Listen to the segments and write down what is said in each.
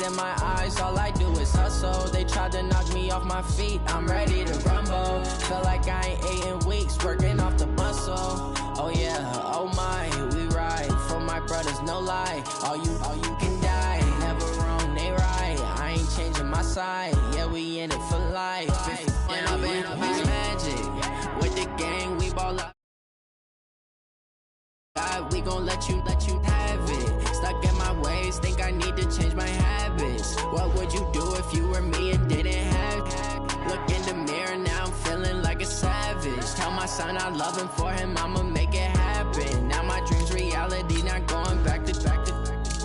in my eyes, all I do is hustle. They tried to knock me off my feet, I'm ready to rumble. Feel like I ain't ate in weeks, working off the muscle. Oh yeah, oh my, we ride for my brothers, no lie. All you can die, never wrong, they right. I ain't changing my side, yeah, we in it for life. When I've been magic, with the gang, we ball up. God, we gon' let you have it. Stuck in my ways, think I need to change my habits. What would you do if you were me and didn't have it? Look in the mirror, now I'm feeling like a savage. Tell my son I love him, for him I'ma make it happen. Now my dream's reality, not going back to.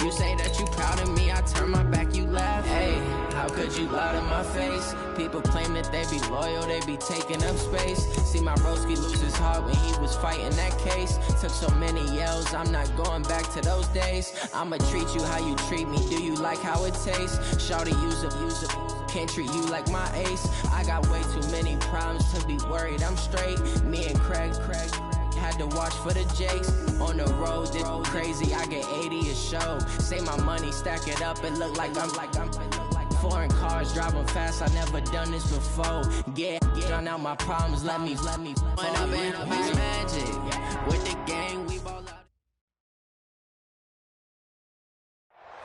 You say that you proud of me, I turn my back, you laugh. Hey, how could you lie to my face? People claim that they be loyal, they be taking up space. See my broski lose his heart when he was fighting that case. Took so many yells, I'm not going back to those days. I'ma treat you how you treat me, do you like how it tastes? Shawty, use it, can't treat you like my ace. I got way too many problems to be worried, I'm straight. Me and Craig had to watch for the Jakes. On the road, this crazy, I get 80 a show. Say my money, stack it up, it look like I'm foreign cars, driving fast, I never done this before. Get drown out my problems, let me When I've been magic, with the gang, we ball out.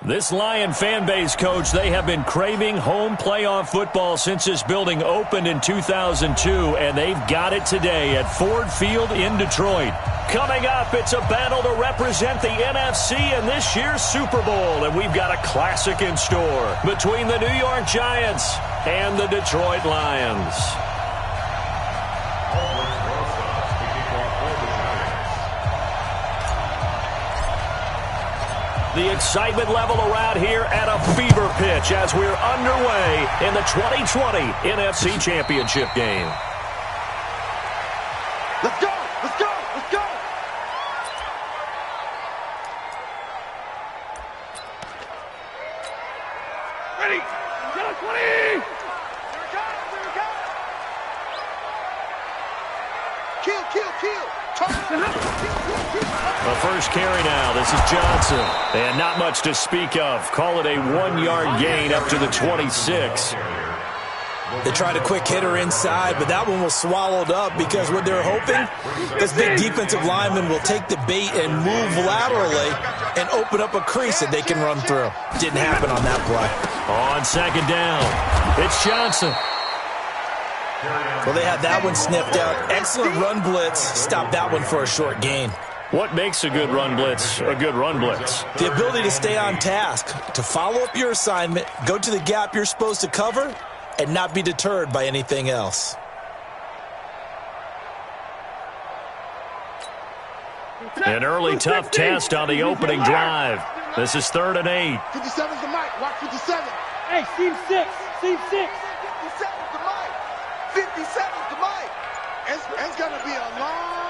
This Lion fan base, Coach, they have been craving home playoff football since this building opened in 2002, and they've got it today at Ford Field in Detroit. Coming up, it's a battle to represent the NFC in this year's Super Bowl, and we've got a classic in store between the New York Giants and the Detroit Lions. The excitement level around here at a fever pitch as we're underway in the 2020 NFC Championship game. Let's go! Let's go! Let's go! Ready! Go 20! Here it comes! Here it comes! Kill! The first carry now. This is Johnson. And not much to speak of. Call it a 1-yard gain up to the 26. They tried a quick hitter inside, but that one was swallowed up because what they're hoping, this big defensive lineman will take the bait and move laterally and open up a crease that they can run through. Didn't happen on that play. On second down, it's Johnson. Well, they had that one sniffed out. Excellent run blitz. Stopped that one for a short gain. What makes a good run blitz a good run blitz? The ability to stay on task, to follow up your assignment, go to the gap you're supposed to cover, and not be deterred by anything else. An early tough test on the opening drive. This is 3rd and 8. 57's the mic. Watch 57. Hey, Steve 6. Steve 6. 57's the mic. 57's the mic. It's going to be a long...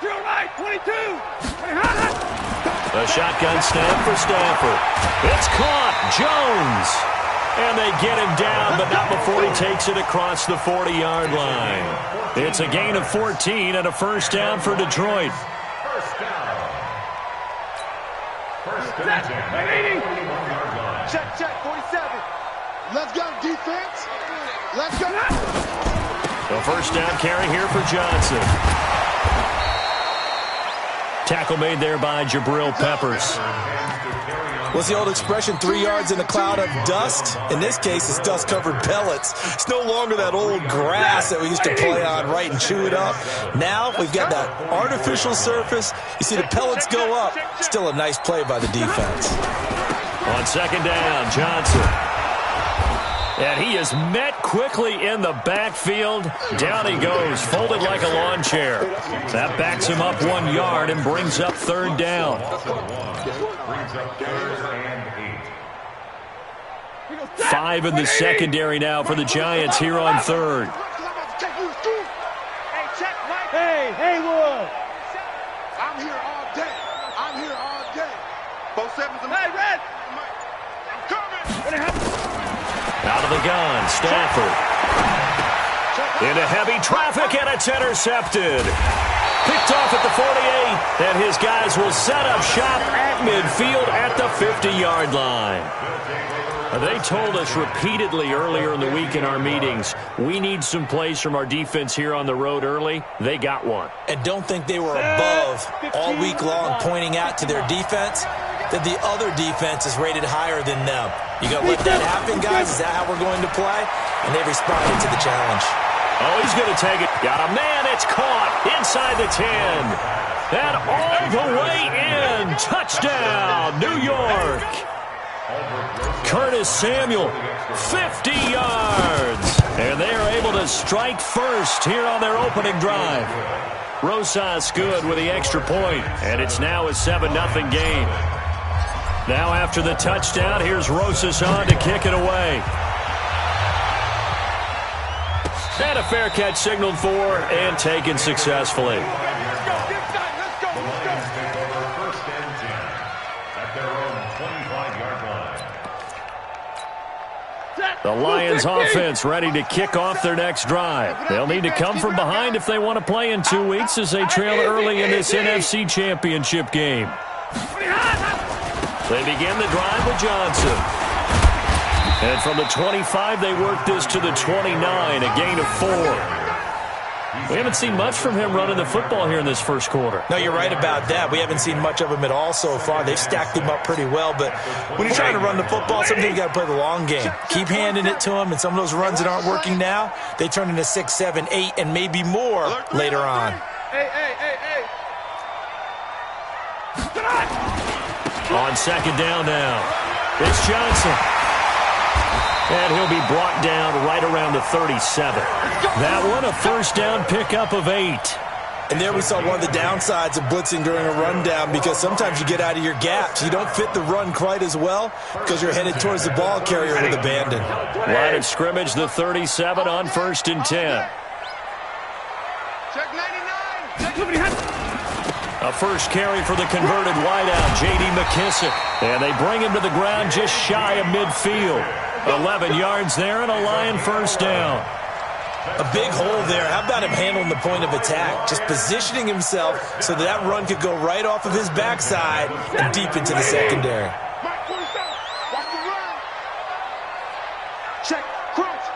Drill right, 22. A shotgun snap for Stafford. It's caught. Jones. And they get him down, but not before he takes it across the 40-yard line. It's a gain of 14 and a first down for Detroit. Check, 47. Let's go, defense. Let's go. The first down carry here for Johnson. Tackle made there by Jabril Peppers. What's the old expression, 3 yards in a cloud of dust? In this case, it's dust-covered pellets. It's no longer that old grass that we used to play on, right, and chew it up. Now we've got that artificial surface. You see the pellets go up. Still a nice play by the defense. On second down, Johnson. And he is met quickly in the backfield. Down he goes, folded like a lawn chair. That backs him up 1 yard and brings up third down. 5 in the secondary now for the Giants here on third. Hey, Haywood. I'm here all day. Both sevens. Hey, Red. I'm coming. Out of the gun, Stafford. Into heavy traffic, and it's intercepted. Picked off at the 48, and his guys will set up shop at midfield at the 50-yard line. They told us repeatedly earlier in the week in our meetings, we need some plays from our defense here on the road early. They got one. And don't think they were above all week long pointing out to their defense that the other defense is rated higher than them. You going to let that happen, guys? Is that how we're going to play? And they responded to the challenge. Oh, he's going to take it. Got a man. It's caught inside the 10. And all the way in. Touchdown, New York. Curtis Samuel, 50 yards. And they are able to strike first here on their opening drive. Rosas good with the extra point, and it's now a 7-0 game. Now after the touchdown, here's Rosas on to kick it away. And a fair catch signaled for and taken successfully. The Lions offense ready to kick off their next drive. They'll need to come from behind if they want to play in 2 weeks as they trail early in this NFC Championship game. They begin the drive with Johnson. And from the 25, they work this to the 29, a gain of 4. We haven't seen much from him running the football here in this first quarter. No, you're right about that. We haven't seen much of him at all so far. They've stacked him up pretty well, but when you're trying to run the football, sometimes you got to play the long game. Keep handing it to him, and some of those runs that aren't working now, they turn into 6, 7, 8, and maybe more later on. Hey. On second down now, it's Johnson. And he'll be brought down right around the 37. That one, a first down pickup of 8. And there we saw one of the downsides of blitzing during a rundown, because sometimes you get out of your gaps. You don't fit the run quite as well because you're headed towards the ball carrier with abandon. Line of scrimmage, the 37 on 1st and 10. Check 99. A first carry for the converted wideout, J.D. McKissick. And they bring him to the ground just shy of midfield. 11 yards there and a Lion first down. A big hole there. How about him handling the point of attack? Just positioning himself so that run could go right off of his backside and deep into the secondary. Check. Crunch.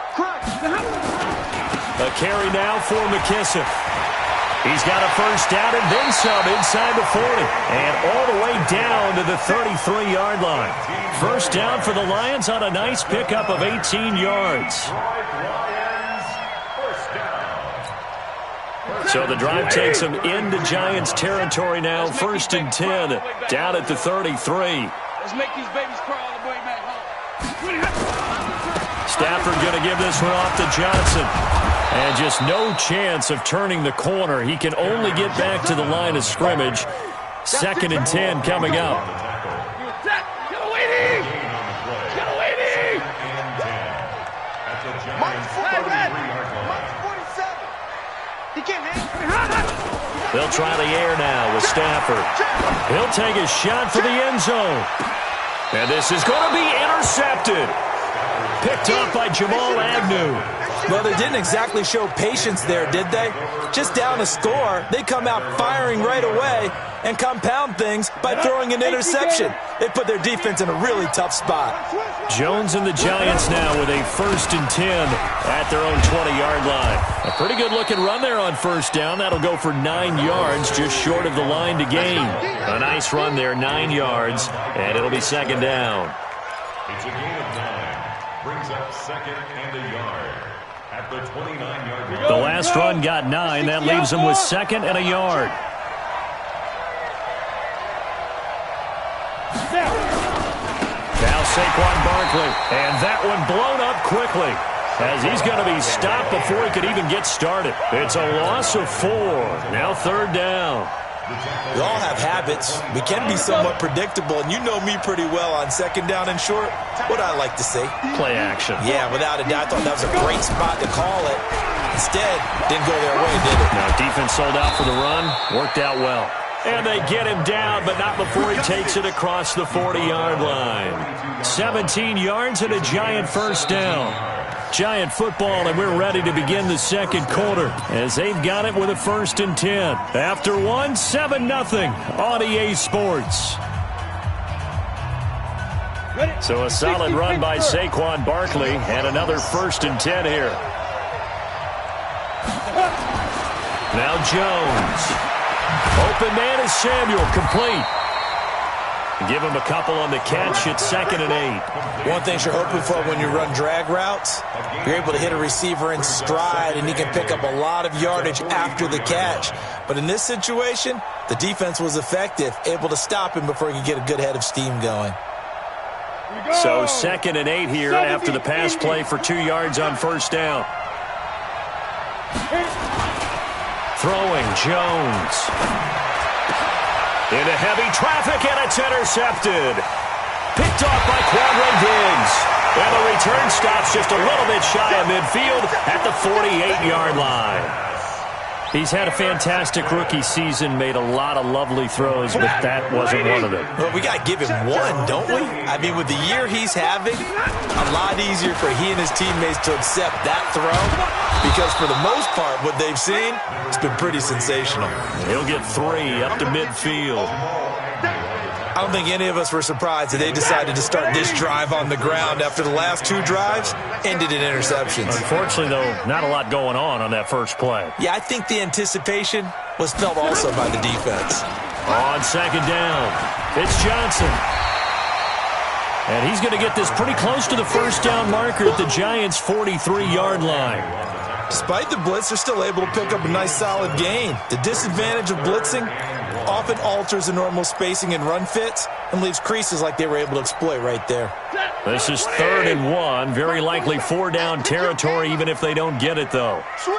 A carry now for McKissick. He's got a first down and then some inside the 40. And all the way down to the 33-yard line. First down for the Lions on a nice pickup of 18 yards. So the drive takes them into Giants territory now. 1st and 10 down at the 33. Let's make these babies crawl all the way back home. Stafford going to give this one off to Johnson. And just no chance of turning the corner. He can only get back to the line of scrimmage. 2nd and 10 coming up. They'll try the air now with Stafford. He'll take a shot for the end zone. And this is going to be intercepted. Picked up by Jamal Agnew. Well, they didn't exactly show patience there, did they? Just down a score, they come out firing right away and compound things by throwing an interception. They put their defense in a really tough spot. Jones and the Giants now with a 1st and 10 at their own 20-yard line. A pretty good-looking run there on first down. That'll go for 9 yards, just short of the line to gain. A nice run there, 9 yards, and it'll be 2nd down. It's a gain of 9. Brings up 2nd and a yard. At the 29-yard line. The last run got 9. That leaves them with 2nd and a yard. Now Saquon Barkley. And that one blown up quickly as he's going to be stopped before he could even get started. It's a loss of 4. Now 3rd down. We all have habits. We can be somewhat predictable, and you know me pretty well on 2nd down and short. What I like to see. Play action. Yeah, without a doubt. I thought that was a great spot to call it. Instead, didn't go their way, did it? Now defense sold out for the run. Worked out well. And they get him down, but not before he takes it across the 40-yard line. 17 yards and a Giant first down. Giant football, and we're ready to begin the 2nd quarter as they've got it with a 1st and 10. After 1, 7-0 on EA Sports. So a solid run by Saquon Barkley and another 1st and 10 here. Now Jones. Open man is Samuel, complete. Give him a couple on the catch. It's 2nd and 8. One thing you're hoping for when you run drag routes, you're able to hit a receiver in stride, and he can pick up a lot of yardage after the catch. But in this situation, the defense was effective, able to stop him before he could get a good head of steam going. So 2nd and 8 here after the pass play for 2 yards on 1st down. Throwing Jones. Into heavy traffic, and it's intercepted. Picked off by Quandre Diggs. And the return stops just a little bit shy of midfield at the 48-yard line. He's had a fantastic rookie season, made a lot of lovely throws, but that wasn't one of them. Well, we got to give him one, don't we? I mean, with the year he's having, a lot easier for he and his teammates to accept that throw, because for the most part, what they've seen, it's been pretty sensational. He'll get 3 up to midfield. I don't think any of us were surprised that they decided to start this drive on the ground after the last 2 drives ended in interceptions. Unfortunately, though, not a lot going on that first play. Yeah, I think the anticipation was felt also by the defense. On 2nd down, it's Johnson. And he's going to get this pretty close to the 1st down marker at the Giants' 43-yard line. Despite the blitz, they're still able to pick up a nice solid gain. The disadvantage of blitzing often alters the normal spacing and run fits and leaves creases like they were able to exploit right there. This is 3rd and 1. Very likely 4-down territory, even if they don't get it, though. Switch.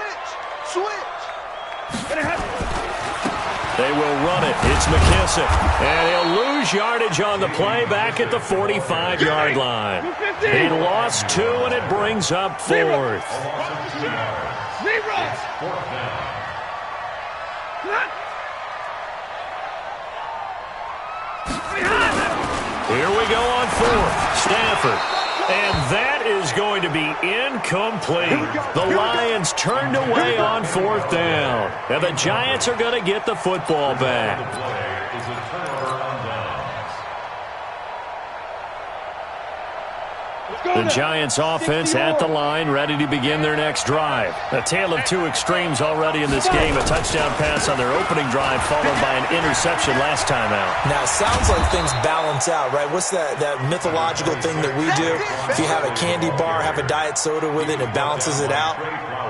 They will run it. It's McKissick. And he'll lose yardage on the play back at the 45-yard line. He lost 2, and it brings up 4th. Here we go on 4th. Stafford. And that is going to be incomplete. The Lions turned away on 4th down. And the Giants are going to get the football back. The Giants offense at the line, ready to begin their next drive. A tale of 2 extremes already in this game. A touchdown pass on their opening drive, followed by an interception last time out. Now, it sounds like things balance out, right? What's that mythological thing that we do? If you have a candy bar, have a diet soda with it, it balances it out.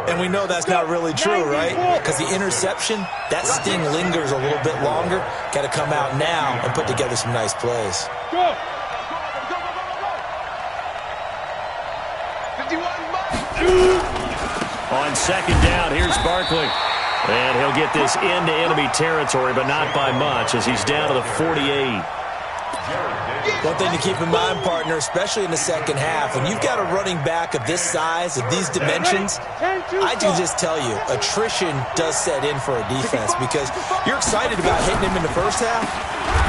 And we know that's not really true, right? Because the interception, that sting lingers a little bit longer. Got to come out now and put together some nice plays. On 2nd down, here's Barkley. And he'll get this into enemy territory, but not by much, as he's down to the 48. One thing to keep in mind, partner, especially in the second half, when you've got a running back of this size, of these dimensions, I can just tell you, attrition does set in for a defense, because you're excited about hitting him in the first half,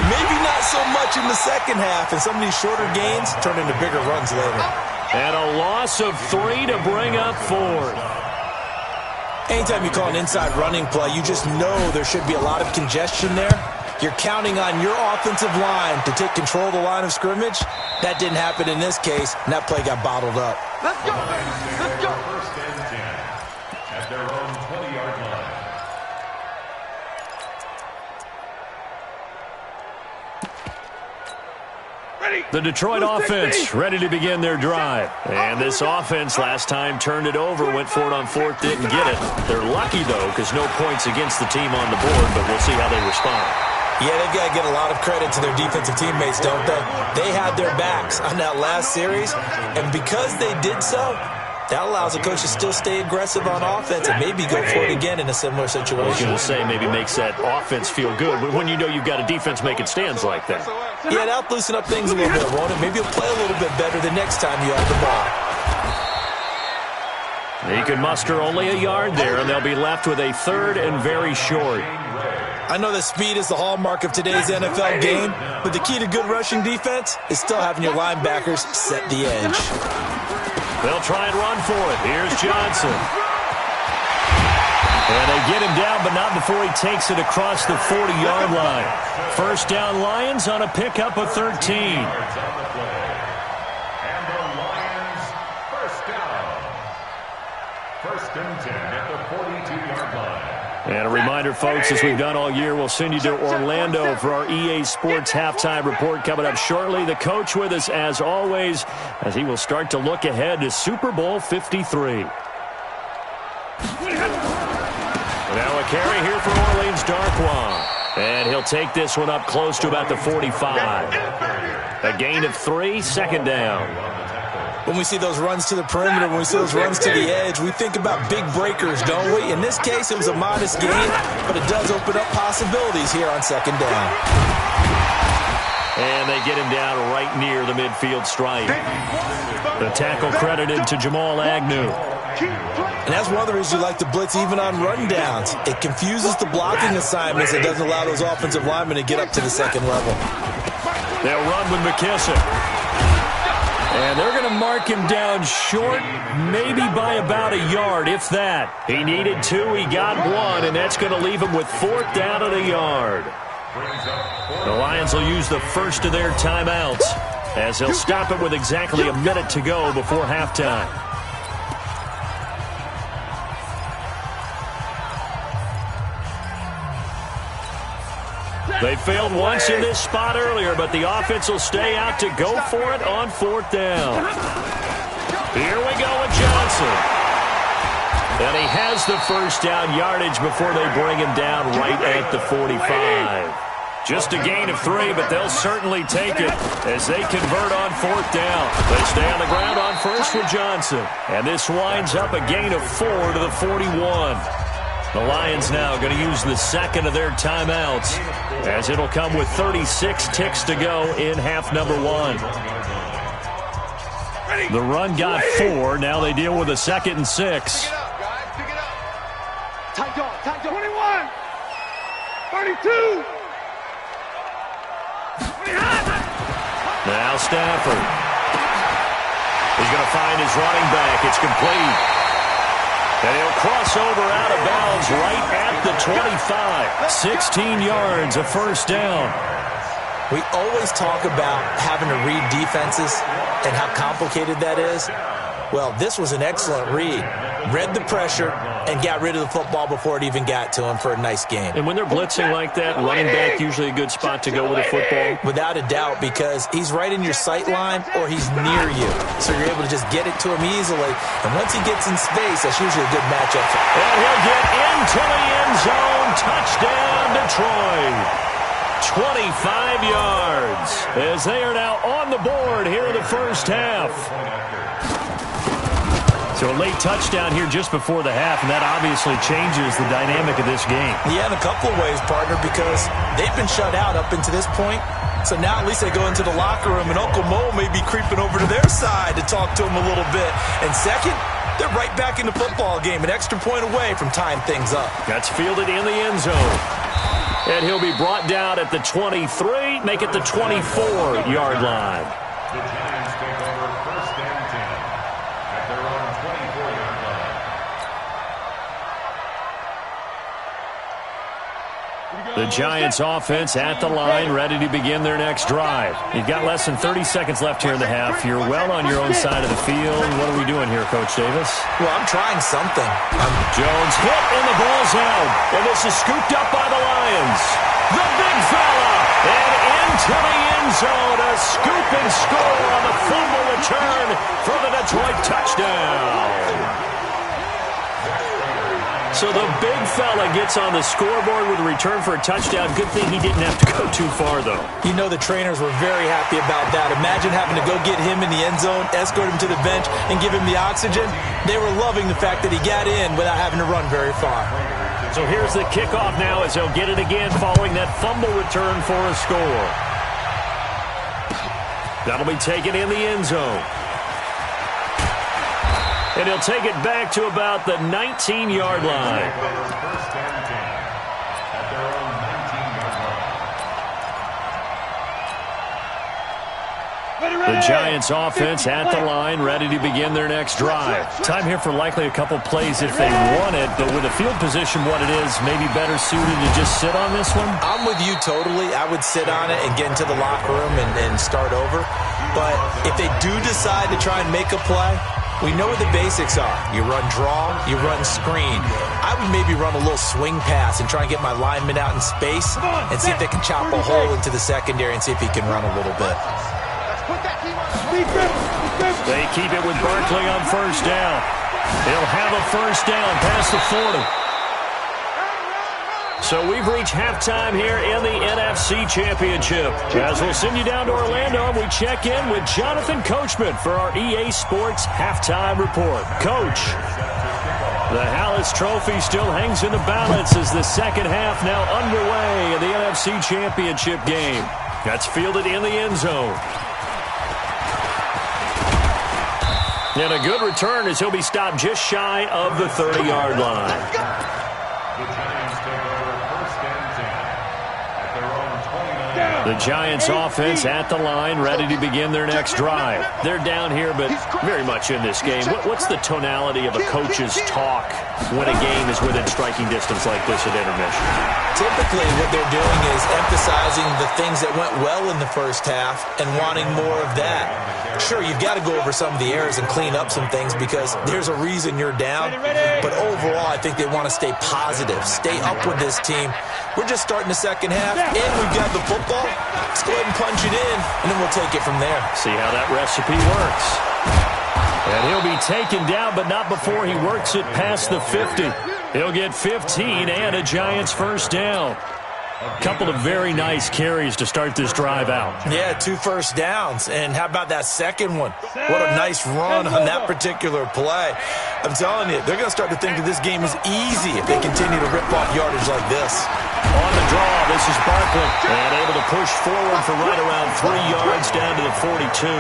maybe not so much in the second half, and some of these shorter gains turn into bigger runs later. And a loss of 3 to bring up 4th. Anytime you call an inside running play, you just know there should be a lot of congestion there. You're counting on your offensive line to take control of the line of scrimmage. That didn't happen in this case, and that play got bottled up. Let's go. Let's go. 1st and 10 at their own 20-yard line. The Detroit offense ready to begin their drive. And this offense last time turned it over, went for it on 4th, didn't get it. They're lucky, though, because no points against the team on the board, but we'll see how they respond. Yeah, they've got to get a lot of credit to their defensive teammates, don't they? They had their backs on that last series, and because they did so, that allows the coach to still stay aggressive on offense and maybe go for it again in a similar situation. I was going to say maybe makes that offense feel good, but when you know you've got a defense making stands like that. Yeah, that'll loosen up things a little bit, won't it? Maybe you'll play a little bit better the next time you have the ball. He can muster only a yard there, and they'll be left with a 3rd and very short. I know that speed is the hallmark of today's NFL game, but the key to good rushing defense is still having your linebackers set the edge. They'll try and run for it. Here's Johnson. And they get him down, but not before he takes it across the 40-yard line. 1st down Lions on a pickup of 13. First and 10 at the 42-yard line. And a reminder, folks, as we've done all year, we'll send you to Orlando for our EA Sports halftime report coming up shortly. The coach with us, as always, as he will start to look ahead to Super Bowl 53. Now a carry here for Orleans, Darkwa. And he'll take this one up close to about the 45. A gain of 3, second down. When we see those runs to the perimeter, when we see those runs to the edge, we think about big breakers, don't we? In this case, it was a modest gain, but it does open up possibilities here on second down. And they get him down right near the midfield stripe. The tackle credited to Jamal Agnew. And that's one of the reasons you like to blitz even on rundowns. It confuses the blocking assignments. It doesn't allow those offensive linemen to get up to the second level. They'll run with McKissick. And they're going to mark him down short, maybe by about a yard, if that. He needed 2, he got 1, and that's going to leave him with 4th down at a yard. The Lions will use the first of their timeouts, as they'll stop it with exactly a minute to go before halftime. They failed once in this spot earlier, but the offense will stay out to go for it on 4th down. Here we go with Johnson. And he has the first down yardage before they bring him down right at the 45. Just a gain of 3, but they'll certainly take it as they convert on 4th down. They stay on the ground on first with Johnson. And this winds up a gain of 4 to the 41. The Lions now going to use the second of their timeouts, as it'll come with 36 ticks to go in half number 1. The run got 4. Now they deal with a 2nd and 6. Pick it up, guys. Pick it up. Tight on. 21. 32. Now Stafford. He's going to find his running back. It's complete. And he'll cross over out of bounds right at the 25. 16 yards, a first down. We always talk about having to read defenses and how complicated that is. Well, this was an excellent read. Read the pressure and got rid of the football before it even got to him for a nice gain. And when they're blitzing like that, running back usually a good spot to go with a football? Without a doubt, because he's right in your sight line or he's near you. So you're able to just get it to him easily. And once he gets in space, that's usually a good matchup. And he'll get into the end zone. Touchdown, Detroit. 25 yards as they are now on the board here in the first half. So a late touchdown here just before the half, and that obviously changes the dynamic of this game. Yeah, in a couple of ways, partner, because they've been shut out up until this point. So now at least they go into the locker room, and Uncle Mo may be creeping over to their side to talk to him a little bit. And second, they're right back in the football game, an extra point away from tying things up. That's fielded in the end zone. And he'll be brought down at the 23, make it the 24-yard line. The Giants take over first and 10 at their own 24-yard line. The Giants offense at the line, ready to begin their next drive. You've got less than 30 seconds left here in the half. You're well on your own side of the field. What are we doing here, Coach Davis? Well, I'm trying something. Jones hit, and the ball's out. And this is scooped up by the Lions. The big fella, and into the end zone. A scoop and score on the fumble return for the Detroit touchdown. So the big fella gets on the scoreboard with a return for a touchdown. Good thing he didn't have to go too far, though. You know the trainers were very happy about that. Imagine having to go get him in the end zone, escort him to the bench, and give him the oxygen. They were loving the fact that he got in without having to run very far. So here's the kickoff now as they'll get it again following that fumble return for a score. That'll be taken in the end zone. And he'll take it back to about the 19-yard line. First and 10 at their own 19-yard line. The Giants offense at the line, ready to begin their next drive. Time here for likely a couple plays if they want it, but with the field position what it is, maybe better suited to just sit on this one? I'm with you totally. I would sit on it and get into the locker room and start over. But if they do decide to try and make a play, We know what the basics are. You run draw, you run screen. I would maybe run a little swing pass and try and get my lineman out in space and see if they can chop a hole into the secondary and see if he can run a little bit. They keep it with Barkley on first down. He'll have a first down past the 40. So we've reached halftime here in the NFC Championship. As we'll send you down to Orlando, we check in with Jonathan Coachman for our EA Sports Halftime Report. Coach, the Hallis Trophy still hangs in the balance as the second half now underway in the NFC Championship game. That's fielded in the end zone. And a good return as he'll be stopped just shy of the 30-yard line. The Giants offense at the line, ready to begin their next drive. They're down here, but very much in this game. What's the tonality of a coach's talk when a game is within striking distance like this at intermission? Typically, what they're doing is emphasizing the things that went well in the first half and wanting more of that. Sure, you've got to go over some of the errors and clean up some things because there's a reason you're down. But overall, I think they want to stay positive, stay up with this team. We're just starting the second half, and we've got the football. Let's go ahead and punch it in, and then we'll take it from there. See how that recipe works. And he'll be taken down, but not before he works it past the 50. He'll get 15 and a Giants first down. A couple of very nice carries to start this drive out. Yeah, 2 first downs. And how about that second one? What a nice run on that particular play. I'm telling you, they're going to start to think that this game is easy if they continue to rip off yardage like this. On the draw, this is Barkley. And able to push forward for right around 3 yards down to the 42.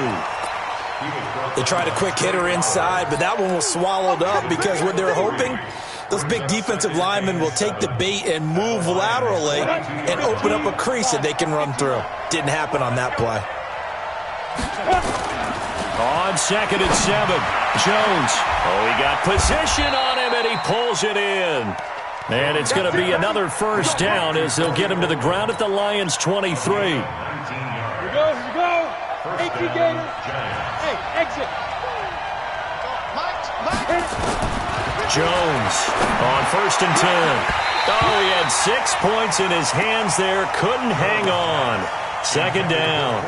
They tried a quick hitter inside, but that one was swallowed up because what they're hoping, those big defensive linemen will take the bait and move laterally and open up a crease that they can run through. Didn't happen on that play. On 2nd and 7, Jones. Oh, he got position on him, and he pulls it in. And it's going to be another first down as they'll get him to the ground at the Lions' 23. Here you go. Hey, Gator. Hey, exit. Jones on 1st and 10. Oh, he had 6 points in his hands there. Couldn't hang on. 2nd down.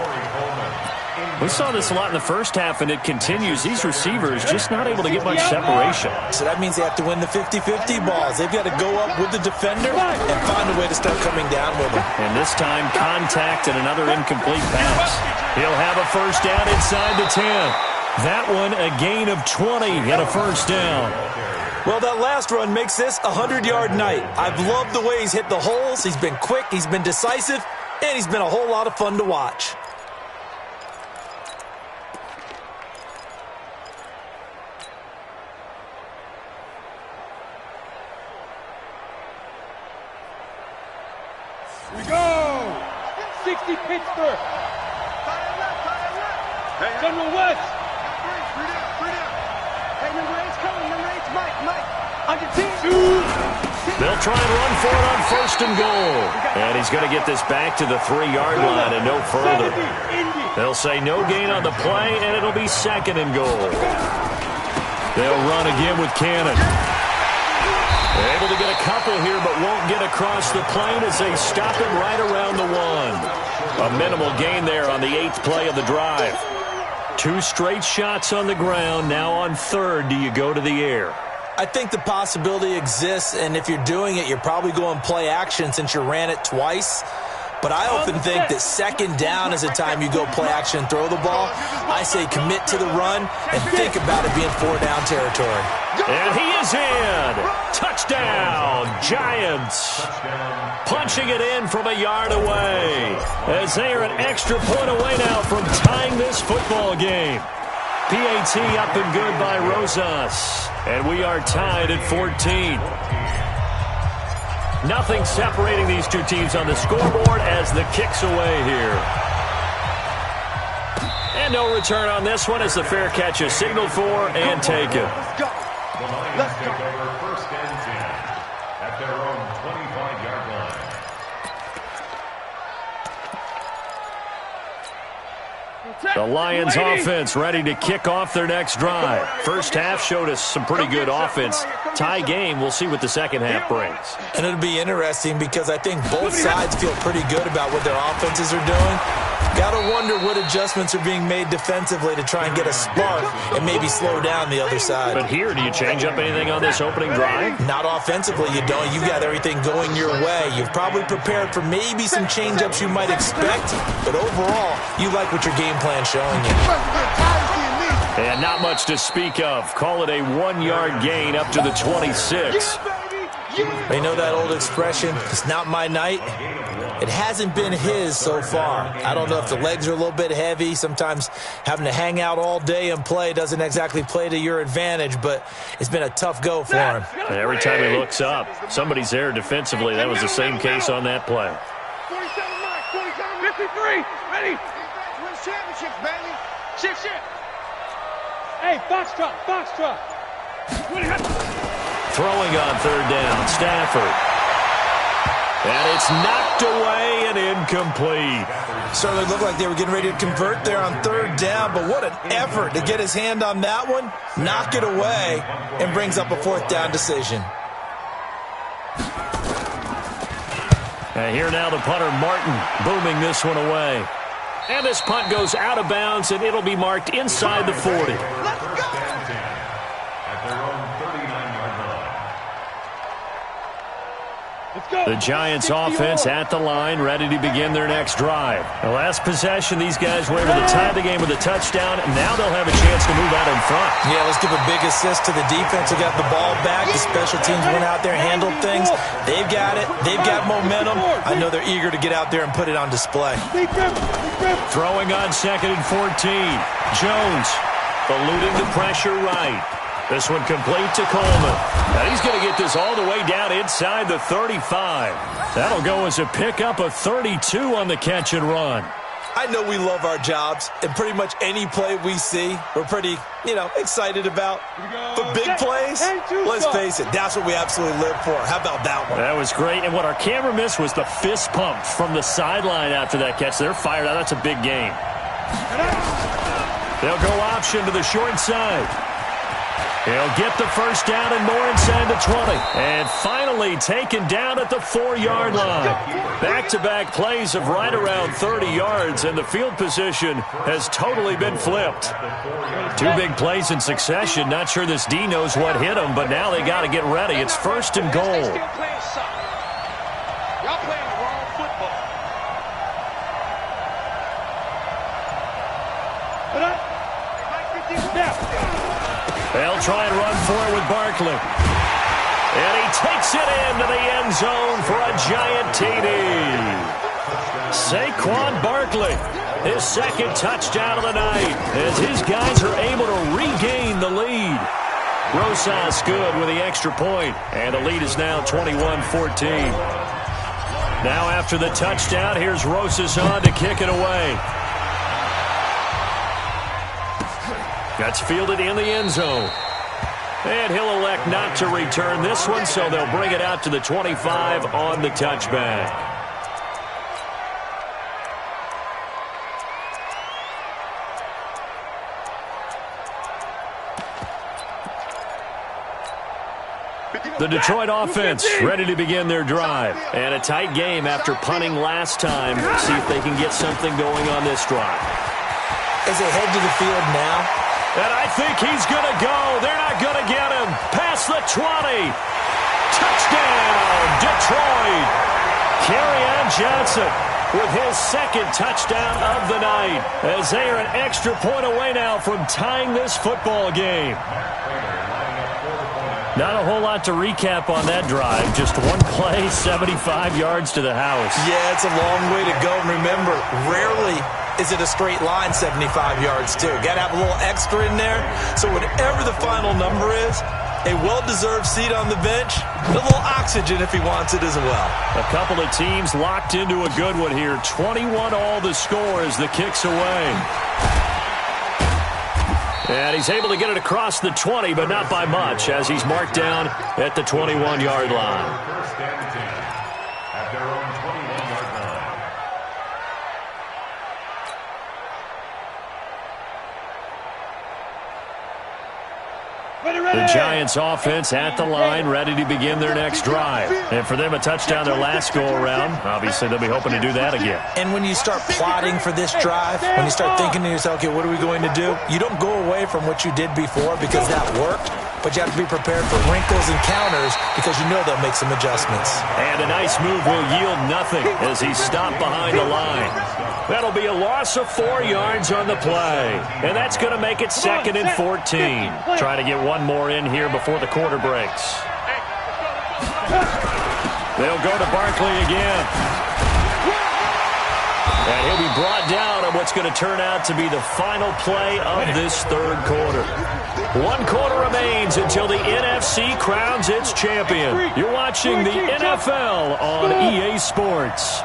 We saw this a lot in the first half, and it continues. These receivers just not able to get much separation. So that means they have to win the 50-50 balls. They've got to go up with the defender and find a way to start coming down with them. And this time, contact and another incomplete pass. He'll have a first down inside the 10. That one a gain of 20 and a first down. Well, that last run makes this a 100-yard night. I've loved the way he's hit the holes. He's been quick, he's been decisive, and he's been a whole lot of fun to watch. Here we go. 60 Pittsburgh. General West. Hey, number 8's coming. Number 8's Mike. On your team. They'll try and run for it on 1st and goal. And he's going to get this back to the 3-yard line and no further. They'll say no gain on the play, and it'll be 2nd and goal. They'll run again with Cannon. They're able to get a couple here, but won't get across the plane as they stop him right around the 1. A minimal gain there on the 8th play of the drive. 2 straight shots on the ground. Now on 3rd, do you go to the air? I think the possibility exists, and if you're doing it, you're probably going play action since you ran it twice. But I often think that 2nd down is the time you go play action and throw the ball. I say commit to the run and think about it being 4-down territory. And he is in. Touchdown, Giants. Punching it in from a yard away as they are an extra point away now from tying this football game. PAT up and good by Rosas. And we are tied at 14. Nothing separating these two teams on the scoreboard as the kick's away here. And no return on this one as the fair catch is signaled for and taken. Let's go. Take over 1st and 10 at their own 25-yard line. The Lions offense ready to kick off their next drive. First half showed us some pretty good offense. Tie game, we'll see what the second half brings. And it'll be interesting because I think both sides feel pretty good about what their offenses are doing. Got to wonder what adjustments are being made defensively to try and get a spark and maybe slow down the other side. But here, do you change up anything on this opening drive? Not offensively, you don't. You've got everything going your way. You've probably prepared for maybe some change-ups you might expect, but overall, you like what your game plan's showing you. And not much to speak of. Call it a 1-yard gain up to the 26. You know that old expression, it's not my night? It hasn't been his so far. I don't know if the legs are a little bit heavy. Sometimes having to hang out all day and play doesn't exactly play to your advantage, but it's been a tough go for him. And every time he looks up, somebody's there defensively. That was the same case on that play. 53, ready? Win championships, baby. Shift. Hey, box truck. Throwing on third down, Stafford. And it's knocked away and incomplete. Certainly looked like they were getting ready to convert there on third down, but what an effort to get his hand on that one, knock it away, and brings up a fourth down decision. And here now the punter, Martin, booming this one away. And this punt goes out of bounds, and it'll be marked inside the 40. Let's go. At their own 39-yard line. The Giants offense at the line, ready to begin their next drive. The last possession, these guys were able to tie the game with a touchdown, and now they'll have a chance to move out in front. Yeah, let's give a big assist to the defense who got the ball back. The special teams went out there and handled things. They've got it. They've got momentum. I know they're eager to get out there and put it on display. Throwing on 2nd and 14. Jones eluding the pressure right. This one complete to Coleman. Now he's going to get this all the way down inside the 35. That'll go as a pickup of 32 on the catch and run. I know we love our jobs, and pretty much any play we see, we're pretty, excited about. But big plays, let's face it, that's what we absolutely live for. How about that one? That was great, and what our camera missed was the fist pump from the sideline after that catch. They're fired out. That's a big game. They'll go option to the short side. He'll get the first down and more inside the 20. And finally taken down at the 4-yard line. Back-to-back plays of right around 30 yards, and the field position has totally been flipped. Two big plays in succession. Not sure this D knows what hit him, but now they got to get ready. It's 1st and goal. Y'all playing the wrong football. They'll try and run for it with Barkley. And he takes it into the end zone for a giant TD. Saquon Barkley, his second touchdown of the night, as his guys are able to regain the lead. Rosas good with the extra point, and the lead is now 21-14. Now after the touchdown, here's Rosas on to kick it away. That's fielded in the end zone. And he'll elect not to return this one, so they'll bring it out to the 25 on the touchback. The Detroit offense ready to begin their drive. And a tight game after punting last time. See if they can get something going on this drive. As they head to the field now, and I think he's going to go. They're not going to get him. Past the 20. Touchdown, Detroit. Kerryon Johnson with his second touchdown of the night, as they are an extra point away now from tying this football game. Not a whole lot to recap on that drive. Just one play, 75 yards to the house. Yeah, it's a long way to go. Remember, rarely is it a straight line 75 yards, too. Got to have a little extra in there. So whatever the final number is, a well-deserved seat on the bench, a little oxygen if he wants it as well. A couple of teams locked into a good one here. 21 all the score as the kick's away. And he's able to get it across the 20, but not by much, as he's marked down at the 21-yard line. First and 10 at their own 21-yard line. The Giants offense at the line, ready to begin their next drive. And for them, a touchdown their last go-around. Obviously, they'll be hoping to do that again. And when you start plotting for this drive, when you start thinking to yourself, okay, what are we going to do? You don't go away from what you did before because that worked, but you have to be prepared for wrinkles and counters because you know they'll make some adjustments. And a nice move will yield nothing as he's stopped behind the line. That'll be a loss of 4 yards on the play. And that's going to make it 2nd and 14. Trying to get one more in here before the quarter breaks. They'll go to Barkley again. And he'll be brought down on what's going to turn out to be the final play of this third quarter. 1 quarter remains until the NFC crowns its champion. You're watching the NFL on EA Sports.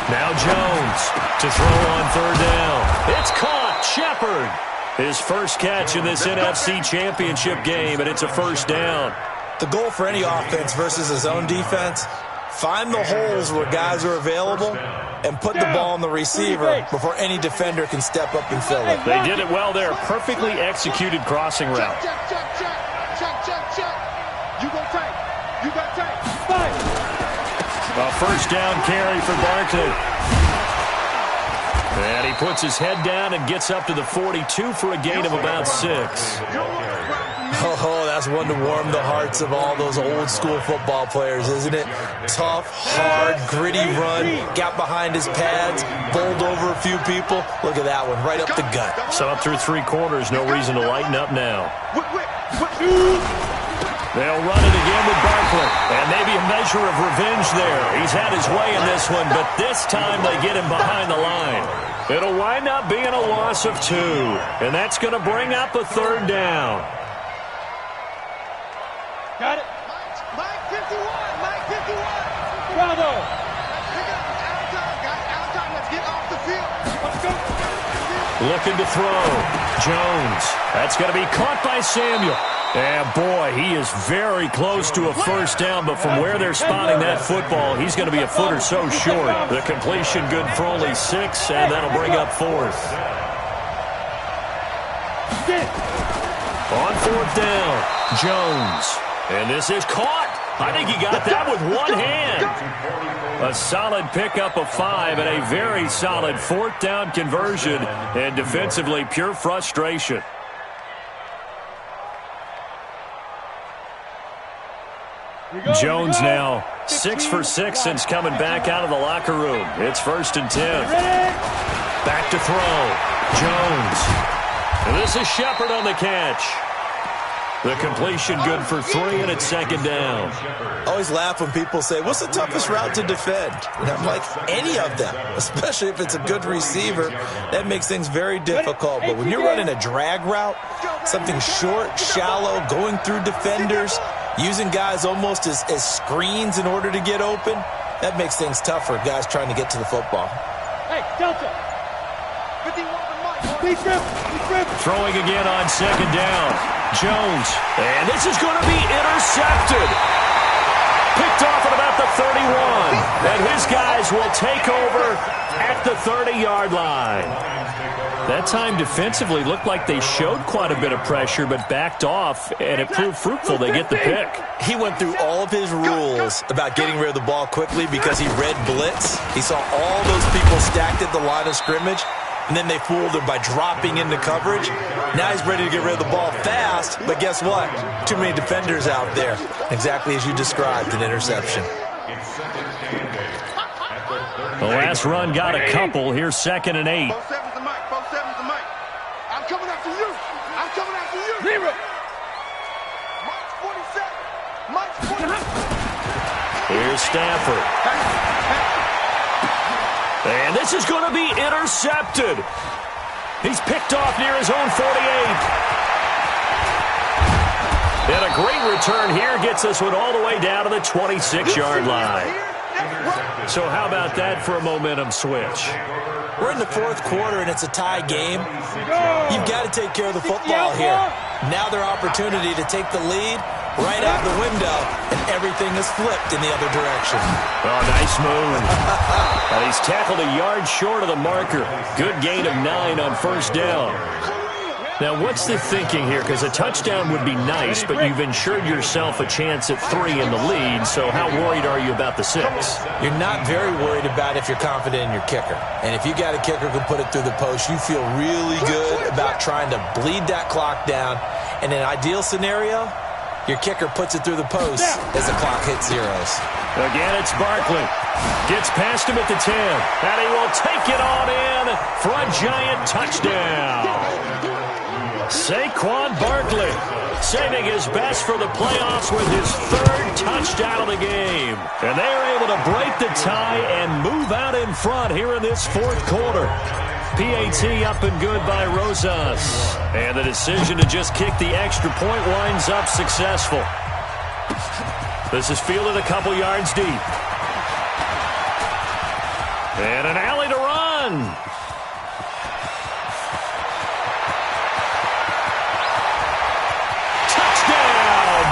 Now Jones to throw on 3rd down. It's caught. Shepard. His first catch in this NFC championship game, and it's a 1st down. The goal for any offense versus his own defense, find the holes where guys are available and put the ball on the receiver before any defender can step up and fill it. They did it well there. Perfectly executed crossing route. Check. You go tight. You got tight. A 1st down carry for Barkley. And he puts his head down and gets up to the 42 for a gain of about 6. Oh, that's one to warm the hearts of all those old school football players, isn't it? Tough, hard, gritty run, got behind his pads, bowled over a few people. Look at that one, right up the gut. So up through 3 quarters, no reason to lighten up now. They'll run it again with Barkley. And maybe a measure of revenge there. He's had his way in this one, but this time they get him behind the line. It'll wind up being a loss of 2. And that's going to bring up a 3rd down. Got it. Mike 51. Bravo. Out time. Let's get off the field. Let's go. Looking to throw. Jones. That's going to be caught by Samuel. And boy, he is very close to a 1st down, but from where they're spotting that football, he's going to be a foot or so short. The completion good for only 6, and that'll bring up 4th. On 4th down, Jones. And this is caught. I think he got that with one hand. A solid pickup of 5 and a very solid 4th down conversion. And defensively, pure frustration. Jones now 6 for 6 since coming back out of the locker room. It's 1st and 10. Back to throw. Jones. And this is Shepard on the catch. The completion good for 3, and it's 2nd down. I always laugh when people say, what's the toughest route to defend? And I'm like, any of them, especially if it's a good receiver. That makes things very difficult. But when you're running a drag route, something short, shallow, going through defenders, using guys almost as screens in order to get open, that makes things tough for guys trying to get to the football. Hey, Delta. 51 Mike. Throwing again on 2nd down. Jones. And this is going to be intercepted. Picked off at about the 31. And his guys will take over at the 30-yard line. That time defensively looked like they showed quite a bit of pressure, but backed off, and it proved fruitful. They get the pick. He went through all of his rules about getting rid of the ball quickly because he read blitz. He saw all those people stacked at the line of scrimmage, and then they fooled him by dropping into coverage. Now he's ready to get rid of the ball fast, but guess what? Too many defenders out there. Exactly as you described, an interception. The last run got a couple. Here's 2nd and 8. 4-7's the mic. 4-7's the mic. I'm coming after you. I'm coming after you. Zero. Mike's 47. Mike's 47. Here's Stafford. And this is going to be intercepted. He's picked off near his own 48. And a great return here gets us one all the way down to the 26-yard line. So how about that for a momentum switch? We're in the 4th quarter, and it's a tie game. You've got to take care of the football here. Now their opportunity to take the lead right out the window, and everything is flipped in the other direction. Oh, nice move. He's tackled a yard short of the marker. Good gain of 9 on 1st down. Now, what's the thinking here? Because a touchdown would be nice, but you've ensured yourself a chance at 3 in the lead, so how worried are you about the 6? You're not very worried about if you're confident in your kicker. And if you got a kicker who can put it through the post, you feel really good about trying to bleed that clock down. In an ideal scenario, your kicker puts it through the post as the clock hits zeros. Again, it's Barkley. Gets past him at the 10, and he will take it on in for a giant touchdown. Saquon Barkley saving his best for the playoffs with his 3rd touchdown of the game. And they are able to break the tie and move out in front here in this 4th quarter. PAT up and good by Rosas. And the decision to just kick the extra point winds up successful. This is fielded a couple yards deep. And an alley to run.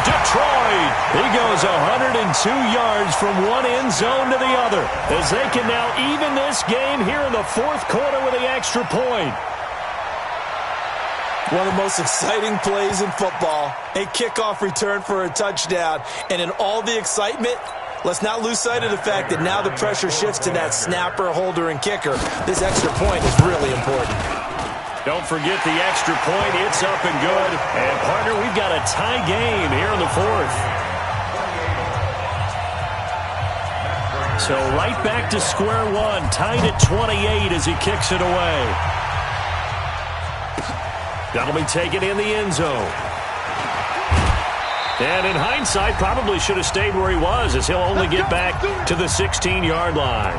Detroit. He goes 102 yards from one end zone to the other as they can now even this game here in the 4th quarter with the extra point. One of the most exciting plays in football, a kickoff return for a touchdown. And in all the excitement, let's not lose sight of the fact that now the pressure shifts to that snapper, holder, and kicker. This extra point is really important. Don't forget the extra point. It's up and good. And, partner, we've got a tie game here in the 4th. So right back to square one. Tied at 28 as he kicks it away. That'll be taken in the end zone. And in hindsight, probably should have stayed where he was as he'll only get back to the 16-yard line.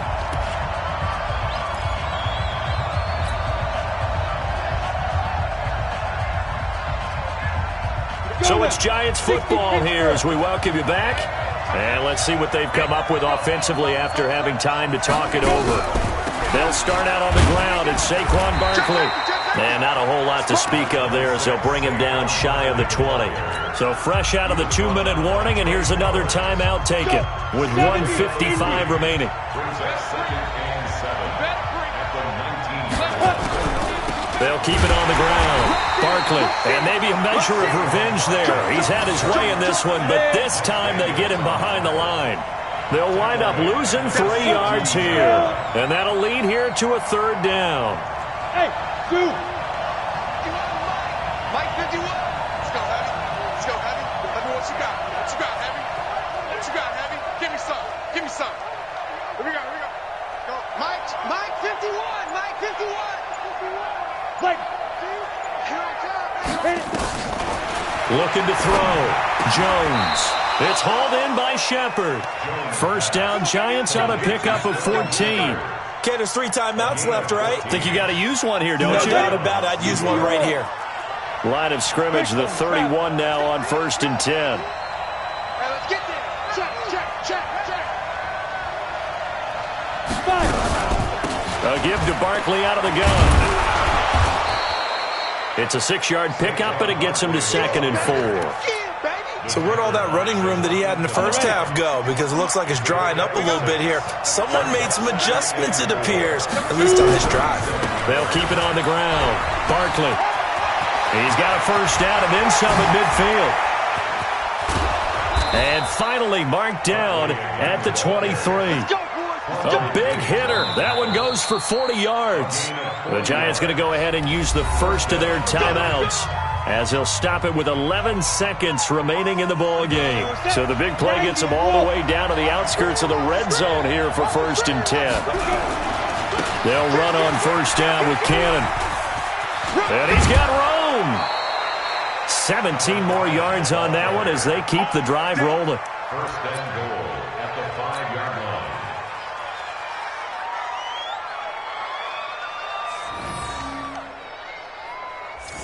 So it's Giants football here as we welcome you back. And let's see what they've come up with offensively after having time to talk it over. They'll start out on the ground. It's Saquon Barkley. And not a whole lot to speak of there as they'll bring him down shy of the 20. So fresh out of the 2-minute warning, and here's another timeout taken with 1:55 remaining. They'll keep it on the ground. Barkley, and maybe a measure of revenge there. He's had his way in this one, but this time they get him behind the line. They'll wind up losing 3 yards here, and that'll lead here to a 3rd down. Hey, dude. Mike 51. Let's go, Heavy. Let's go, Heavy. Let me know what you got. What you got, Heavy? What you got, Heavy? Give me some. Give me some. Here we go. Here we go. Go. Mike 51. Mike 51. Mike. Looking to throw. Jones. It's hauled in by Shepard. 1st down, Giants on a pickup of 14. Okay, there's 3 timeouts left, right? Think you got to use one here, don't you? No doubt about it. I'd use one right here. Line of scrimmage, the 31 now on 1st and 10. Hey, let's get there. Check. A give to Barkley out of the gun. It's a 6-yard pickup, but it gets him to 2nd and 4. So where'd all that running room that he had in the first half go? Because it looks like it's drying up a little bit here. Someone made some adjustments, it appears, at least on this drive. They'll keep it on the ground. Barkley. He's got a 1st down and then some at midfield. And finally marked down at the 23. A big hitter. That one goes for 40 yards. The Giants going to go ahead and use the first of their timeouts as he'll stop it with 11 seconds remaining in the ball game. So the big play gets them all the way down to the outskirts of the red zone here for 1st and 10. They'll run on 1st down with Cannon. And he's got room. 17 more yards on that one as they keep the drive rolling. 1st and goal at the 5-yard line.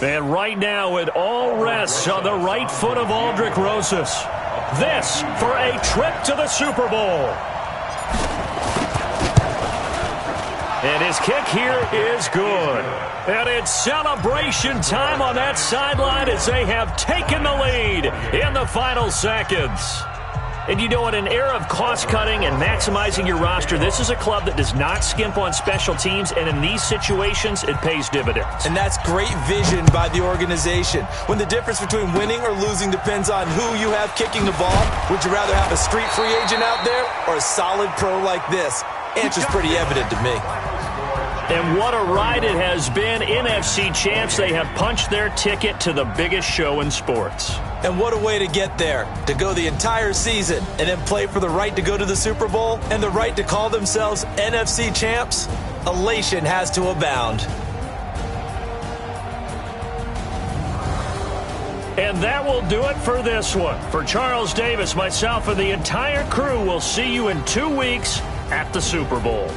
And right now it all rests on the right foot of Aldrick Rosas. This for a trip to the Super Bowl. And his kick here is good. And it's celebration time on that sideline as they have taken the lead in the final seconds. And you know, in an era of cost-cutting and maximizing your roster, this is a club that does not skimp on special teams, and in these situations, it pays dividends. And that's great vision by the organization. When the difference between winning or losing depends on who you have kicking the ball, would you rather have a street free agent out there or a solid pro like this? Answer's pretty evident to me. And what a ride it has been. NFC champs, they have punched their ticket to the biggest show in sports. And what a way to get there, to go the entire season and then play for the right to go to the Super Bowl and the right to call themselves NFC champs. Elation has to abound. And that will do it for this one. For Charles Davis, myself, and the entire crew, we'll see you in 2 weeks at the Super Bowl.